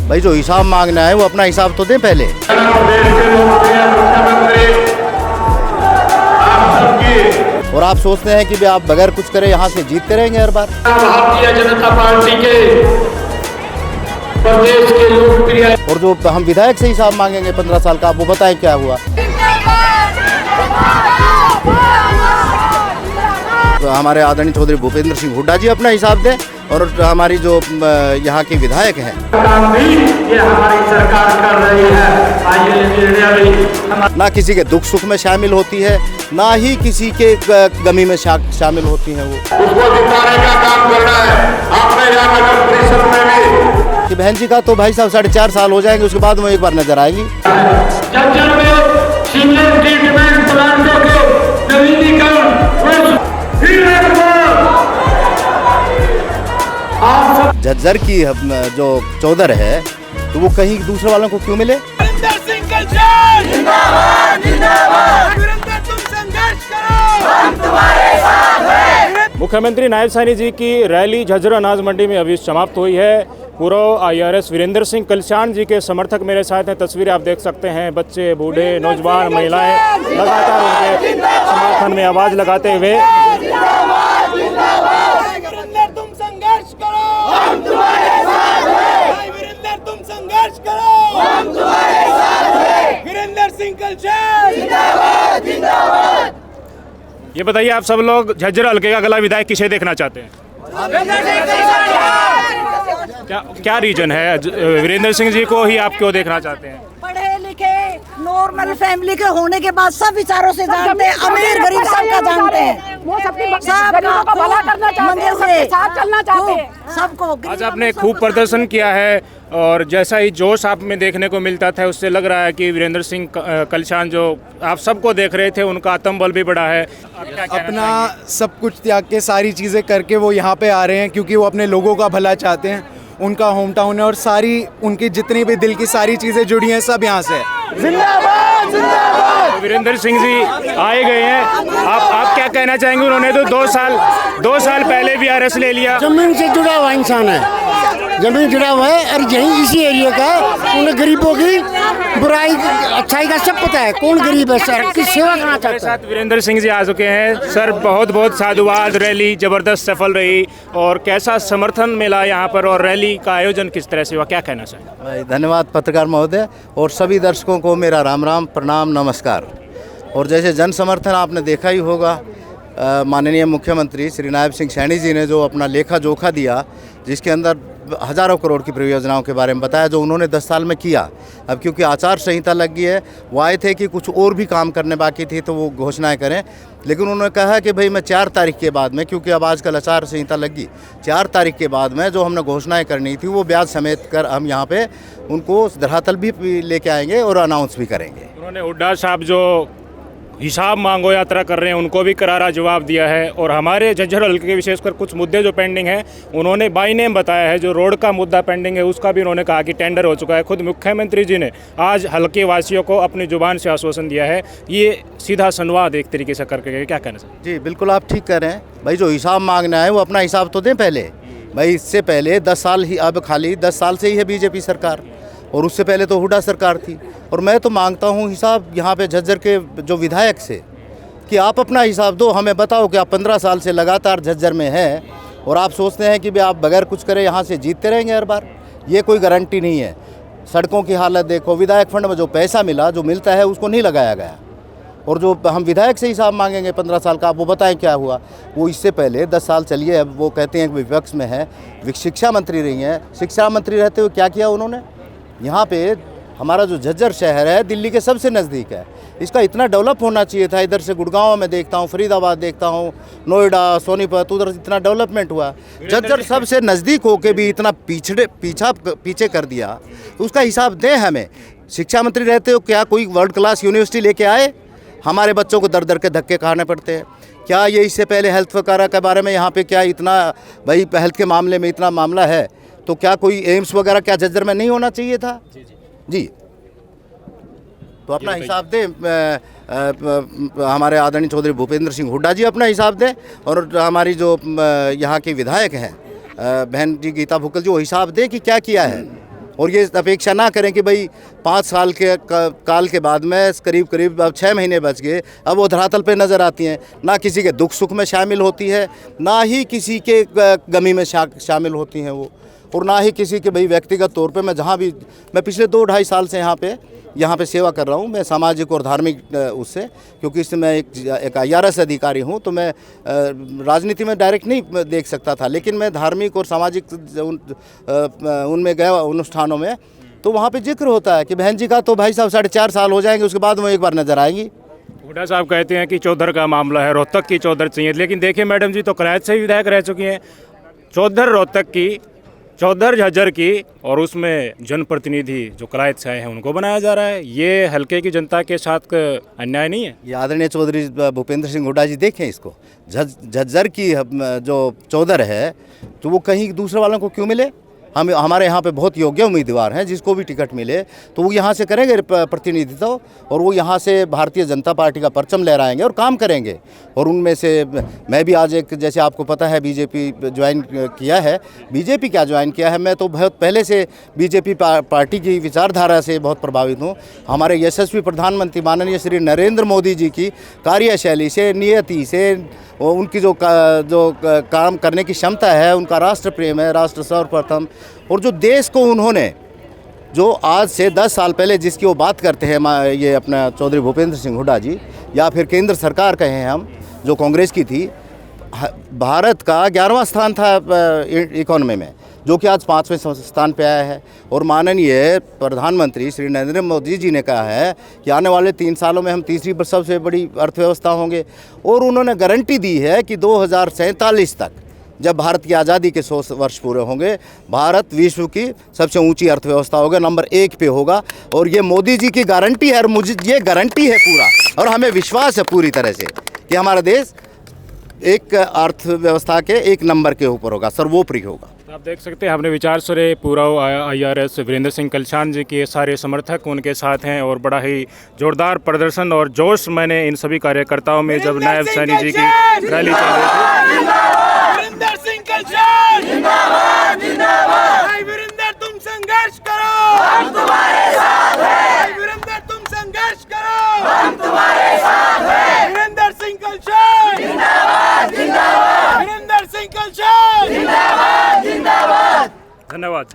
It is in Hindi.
भाई जो हिसाब मांगना है वो अपना हिसाब तो दें पहले। और आप सोचते हैं कि भी आप बगैर कुछ करे यहाँ से जीतते रहेंगे हर बार। भारतीय जनता पार्टी के प्रदेश के लोकप्रिय और जो हम विधायक से हिसाब मांगेंगे 15 साल का, आप वो बताएं क्या हुआ। तो हमारे आदरणीय चौधरी भूपेंद्र सिंह हुड्डा जी अपना हिसाब दें और हमारी जो यहाँ के विधायक हैं ये हमारी सरकार कर रही है। ना किसी के दुख सुख में शामिल होती है, ना ही किसी के गमी में शामिल होती हैं। वो उसको जिताने का काम करना है। आपने यहाँ नगर परिषद में भी कि बहन जी का तो भाई साहब 4.5 साल हो जाएंगे, उसके बाद वो एक बार नजर आएगी। झज्जर में सीवरेज ट्रीटमेंट प्लांटों के नवीनीकरण झज्जर की जो चौधर है तो वो कहीं दूसरे वालों को क्यों मिले। वीरेंद्र सिंह कलशान जिंदाबाद जिंदाबाद। वीरेंद्र तुम संघर्ष करो, हम तुम्हारे साथ हैं। मुख्यमंत्री नायब साहनी जी की रैली झज्जर अनाज मंडी में अभी समाप्त हुई है। पूर्व IRS वीरेंद्र सिंह कलशान जी के समर्थक मेरे साथ हैं। तस्वीरें आप देख सकते हैं, बच्चे, बूढ़े, नौजवान, महिलाएं लगातार उनके समर्थन में आवाज लगाते हुए वीरेंद्र तुम संघर्ष करो, हम तुम्हारे साथ हैं। वीरेंद्र तुम संघर्ष करो, हम तुम्हारे साथ हैं। वीरेंद्र सिंह कलशान जिंदाबाद जिंदाबाद। ये बताइए, आप सब लोग झज्जर हल्के का अगला विधायक किसे देखना चाहते हैं? क्या रीजन है? वीरेंद्र सिंह जी को ही आप क्यों देखना चाहते हैं? पढ़े लिखे नॉर्मल फैमिली के होने के बाद सब विचारों से जानते हैं, अमीर गरीब सबका जानते हैं। वो सबका भला करना चाहते हैं, सबके साथ चलना चाहते हैं सबको। आज आपने खूब प्रदर्शन किया है और जैसा ही जोश आप में देखने को मिलता था, उससे लग रहा है कि वीरेंद्र सिंह कलशान जो आप सबको देख रहे थे, उनका आत्मबल भी बढ़ा है। अपना सब कुछ त्याग के सारी चीज़ें करके वो यहाँ पे आ रहे हैं क्योंकि वो अपने लोगों का भला चाहते हैं। उनका होम टाउन है और सारी उनकी जितनी भी दिल की सारी चीज़ें जुड़ी हैं सब यहाँ से। जिंदाबाद जिंदाबाद। वीरेंद्र सिंह जी आए गए हैं, आप क्या कहना चाहेंगे? उन्होंने तो 2 साल पहले भी RS ले लिया। जमीन से जुड़ा हुआ इंसान है, जमीन जुड़ा हुआ है और यही इसी एरिया का उन्हें गरीबों की बुराई अच्छाई का सब पता है। कौन गरीब है सर, किस सेवा करना चाहता है। साथ वीरेंद्र सिंह जी आ चुके हैं। सर, बहुत बहुत साधुवाद। रैली जबरदस्त सफल रही और कैसा समर्थन मिला यहाँ पर, और रैली का आयोजन किस तरह से हुआ, क्या कहना चाहिए? धन्यवाद पत्रकार महोदय और सभी दर्शकों को मेरा राम राम, प्रणाम, नमस्कार। और जैसे जन समर्थन आपने देखा ही होगा, माननीय मुख्यमंत्री श्री नायब सिंह सैनी जी ने जो अपना लेखा जोखा दिया, जिसके अंदर हज़ारों करोड़ की परियोजनाओं के बारे में बताया जो उन्होंने 10 साल में किया। अब क्योंकि आचार संहिता लग गई है, वो आए थे कि कुछ और भी काम करने बाकी थी तो वो घोषणाएं करें, लेकिन उन्होंने कहा कि भाई मैं 4 तारीख के बाद में, क्योंकि अब आजकल आचार संहिता लग गई, 4 तारीख के बाद में जो हमने घोषणाएं करनी थी वो ब्याज समेत कर हम यहाँ पे उनको धरातल भी लेके आएंगे और अनाउंस भी करेंगे। उन्होंने हुड्डा साहब जो हिसाब मांगो यात्रा कर रहे हैं उनको भी करारा जवाब दिया है, और हमारे झज्जर हल्के के विशेषकर कुछ मुद्दे जो पेंडिंग हैं उन्होंने बाई नेम बताया है। जो रोड का मुद्दा पेंडिंग है उसका भी उन्होंने कहा कि टेंडर हो चुका है। खुद मुख्यमंत्री जी ने आज हल्के वासियों को अपनी जुबान से आश्वासन दिया है। ये सीधा संवाद एक तरीके से करके, क्या कहना चाहिए? जी बिल्कुल, आप ठीक कह रहे हैं। भाई जो हिसाब मांगना है वो अपना हिसाब तो दें पहले। भाई इससे पहले 10 साल ही, अब खाली 10 साल से ही है BJP सरकार, और उससे पहले तो हुड्डा सरकार थी। और मैं तो मांगता हूँ हिसाब यहाँ पे झज्जर के जो विधायक से कि आप अपना हिसाब दो, हमें बताओ कि आप 15 साल से लगातार झज्जर में हैं और आप सोचते हैं कि भी आप बगैर कुछ करे यहाँ से जीतते रहेंगे हर बार। ये कोई गारंटी नहीं है। सड़कों की हालत देखो, विधायक फंड में जो पैसा मिला, जो मिलता है उसको नहीं लगाया गया। और जो हम विधायक से हिसाब मांगेंगे 15 साल का, आप वो बताएं क्या हुआ। वो इससे पहले 10 साल चलिए, अब वो कहते हैं कि विपक्ष में है, शिक्षा मंत्री रही हैं। शिक्षा मंत्री रहते हुए क्या किया उन्होंने? यहाँ पे हमारा जो झज्जर शहर है दिल्ली के सबसे नज़दीक है, इसका इतना डेवलप होना चाहिए था। इधर से गुड़गांव में देखता हूँ, फरीदाबाद देखता हूँ, नोएडा, सोनीपत, उधर इतना डेवलपमेंट हुआ। झज्जर सबसे नज़दीक होके भी इतना पीछे कर दिया, उसका हिसाब दें हमें। शिक्षा मंत्री रहते हो क्या कोई वर्ल्ड क्लास यूनिवर्सिटी लेके आए? हमारे बच्चों को दर दर के धक्के खाने पड़ते हैं। क्या ये इससे पहले हेल्थ वगैरह के बारे में यहाँ पे क्या इतना, भाई हेल्थ के मामले में इतना मामला है तो क्या कोई एम्स वगैरह क्या झज्जर में नहीं होना चाहिए था? जी तो अपना हिसाब दें। हमारे आदरणीय चौधरी भूपेंद्र सिंह हुड्डा जी अपना हिसाब दें और हमारी जो यहाँ के विधायक हैं बहन जी गीता भुक्कल जी, वो हिसाब दें कि क्या किया है। और ये अपेक्षा ना करें कि भाई 5 साल के काल के बाद में करीब अब 6 महीने बच गए, अब वो धरातल पे नज़र आती हैं। ना किसी के दुख सुख में शामिल होती है, ना ही किसी के गमी में शामिल होती हैं वो, और ना ही किसी के भाई व्यक्तिगत तौर पे। मैं पिछले 2-2.5 साल से यहाँ पे सेवा कर रहा हूँ। मैं सामाजिक और धार्मिक उससे, क्योंकि इससे मैं एक IRS अधिकारी हूँ, तो मैं राजनीति में डायरेक्ट नहीं देख सकता था, लेकिन मैं धार्मिक और सामाजिक उनमें गया अनुष्ठानों में, तो वहाँ पे जिक्र होता है कि बहन जी का तो भाई साहब 4.5 साल हो जाएंगे, उसके बाद वो एक बार नज़र आएंगी। हुड्डा साहब कहते हैं कि चौधर का मामला है, रोहतक की चौधर चाहिए, लेकिन देखिए मैडम जी तो करायत से ही विधायक रह चुकी हैं। चौधर रोहतक की, चौधर झज्जर की, और उसमें जनप्रतिनिधि जो करायत से आए हैं उनको बनाया जा रहा है। ये हल्के की जनता के साथ अन्याय नहीं है? ये आदरणीय चौधरी भूपेंद्र सिंह हुड्डा जी देखें इसको, झज्जर की जो चौधर है तो वो कहीं दूसरे वालों को क्यों मिले? हमारे यहाँ पे बहुत योग्य उम्मीदवार हैं, जिसको भी टिकट मिले तो वो यहाँ से करेंगे प्रतिनिधित्व, और वो यहाँ से भारतीय जनता पार्टी का परचम लहराएंगे और काम करेंगे। और उनमें से मैं भी आज एक, जैसे आपको पता है, बीजेपी ज्वाइन किया है। बीजेपी क्या ज्वाइन किया है, मैं तो बहुत पहले से बीजेपी पार्टी की विचारधारा से बहुत प्रभावित हूँ। हमारे यशस्वी प्रधानमंत्री माननीय श्री नरेंद्र मोदी जी की कार्यशैली से, नियति से, उनकी जो काम करने की क्षमता है, उनका राष्ट्र प्रेम है, राष्ट्र सर्वप्रथम, और जो देश को उन्होंने जो आज से 10 साल पहले जिसकी वो बात करते हैं, ये अपना चौधरी भूपेंद्र सिंह हुड्डा जी, या फिर केंद्र सरकार कहें हम, जो कांग्रेस की थी, भारत का 11वां स्थान था इकोनॉमी में, जो कि आज 5वें स्थान पे आया है। और माननीय प्रधानमंत्री श्री नरेंद्र मोदी जी ने कहा है कि आने वाले 3 सालों में हम तीसरी सबसे बड़ी अर्थव्यवस्था होंगे, और उन्होंने गारंटी दी है कि 2047 तक, जब भारत की आज़ादी के 100 वर्ष पूरे होंगे, भारत विश्व की सबसे ऊंची अर्थव्यवस्था होगा, नंबर 1 पे होगा। और ये मोदी जी की गारंटी है, और मुझे ये गारंटी है पूरा, और हमें विश्वास है पूरी तरह से कि हमारा देश एक अर्थव्यवस्था के 1 नंबर के ऊपर होगा, सर्वोपरि होगा। आप देख सकते हैं, हमने विचार सुने। पूरा IRS वीरेंद्र सिंह कलशान जी के सारे समर्थक उनके साथ हैं, और बड़ा ही जोरदार प्रदर्शन और जोश मैंने इन सभी कार्यकर्ताओं में जब नायब सैनी जी की रैली चल रही थी। वीरेंद्र सिंह कलशान जिंदाबाद जिंदाबाद। भाई वीरेंद्र तुम संघर्ष करो, हम तुम्हारे साथ हैं। भाई वीरेंद्र तुम संघर्ष करो, हम तुम्हारे साथ हैं। वीरेंद्र सिंह कलशान जिंदाबाद जिंदाबाद। वीरेंद्र सिंह कलशान जिंदाबाद जिंदाबाद। धन्यवाद।